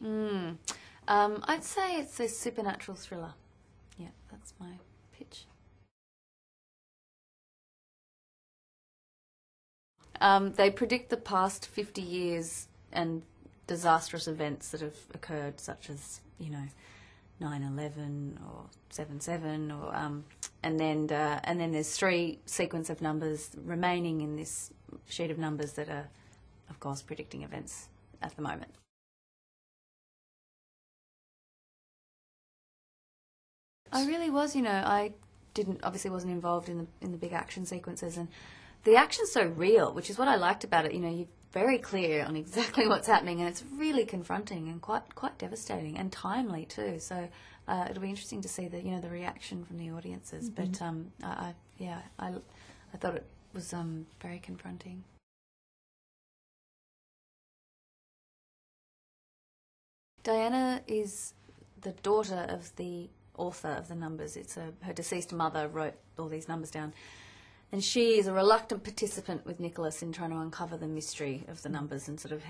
I'd say it's a supernatural thriller. Yeah, that's my pitch. They predict the past 50 years and disastrous events that have occurred, such as, 9/11 or 7/7, or and then there's three sequence of numbers remaining in this sheet of numbers that are, of course, predicting events at the moment. I really was, I obviously wasn't involved in the big action sequences, and the action's so real, which is what I liked about it. You're very clear on exactly what's happening, and it's really confronting and quite devastating and timely too. So it'll be interesting to see the reaction from the audiences. Mm-hmm. But I thought it was very confronting. Diana is the daughter of the author of the numbers. Her deceased mother wrote all these numbers down, and she is a reluctant participant with Nicholas in trying to uncover the mystery of the numbers, and sort of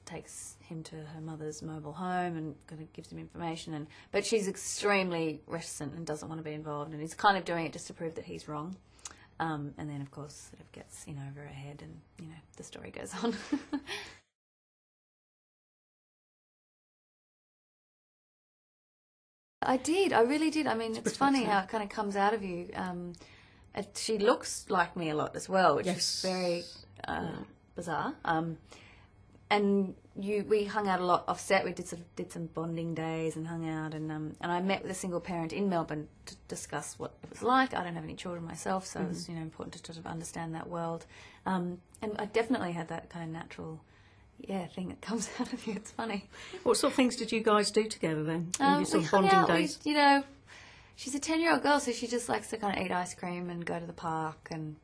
takes him to her mother's mobile home and kind of gives him information. But she's extremely reticent and doesn't want to be involved, and he's kind of doing it just to prove that he's wrong. And then, of course, sort of gets over her head, and the story goes on. I did. I really did. I mean, it's funny how it kind of comes out of you. She looks like me a lot as well, which is very bizarre. And we hung out a lot off set. We did some bonding days and hung out, and I met with a single parent in Melbourne to discuss what it was like. I don't have any children myself, so it was important to sort of understand that world. And I definitely had that kind of natural thing that comes out of you. It's funny. What sort of things did you guys do together then? Your sort of bonding days? She's a 10-year-old girl, so she just likes to kind of eat ice cream and go to the park and,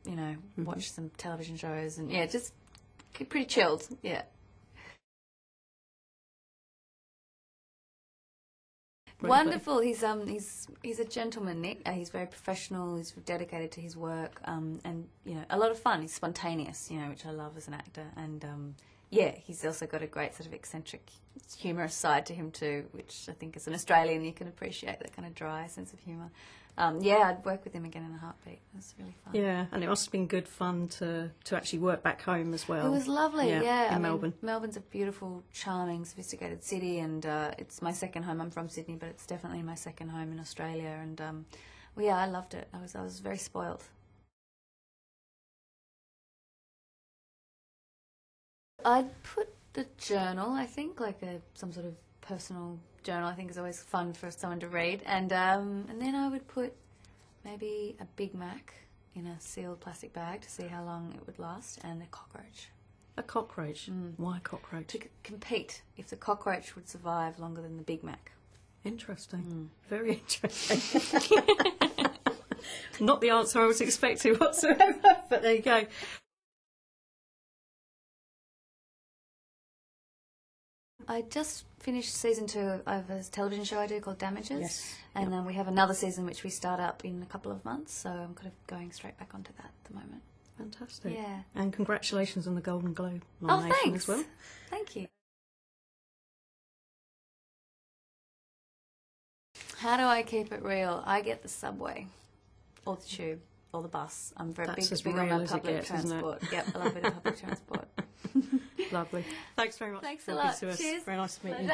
watch some television shows and, just pretty chilled, yeah. Wonderful. He's a gentleman, Nick. He's very professional. He's dedicated to his work, and a lot of fun. He's spontaneous, which I love as an actor, and he's also got a great sort of eccentric, humorous side to him too, which I think as an Australian you can appreciate, that kind of dry sense of humour. I'd work with him again in a heartbeat. It was really fun. Yeah, and it must have been good fun to actually work back home as well. It was lovely, yeah. In Melbourne. Melbourne's a beautiful, charming, sophisticated city, and it's my second home. I'm from Sydney, but it's definitely my second home in Australia, and I loved it. I was very spoilt. I'd put the journal, I think, like some sort of personal journal. I think is always fun for someone to read, and then I would put maybe a Big Mac in a sealed plastic bag to see how long it would last, and a cockroach. A cockroach? Why a cockroach? To compete if the cockroach would survive longer than the Big Mac. Interesting. Very interesting. Not the answer I was expecting whatsoever, but there you go. I just finished season 2 of a television show I do called Damages. Yes. And then we have another season which we start up in a couple of months, so I'm kind of going straight back onto that at the moment. Fantastic. Yeah. And congratulations on the Golden Globe nomination as well. Thank you. How do I keep it real? I get the subway, or the tube, or the bus. I'm very big on that public transport. Yep, I love a bit of public transport. Lovely. Thanks very much. Thanks a lot. Cheers. Very nice to meet you.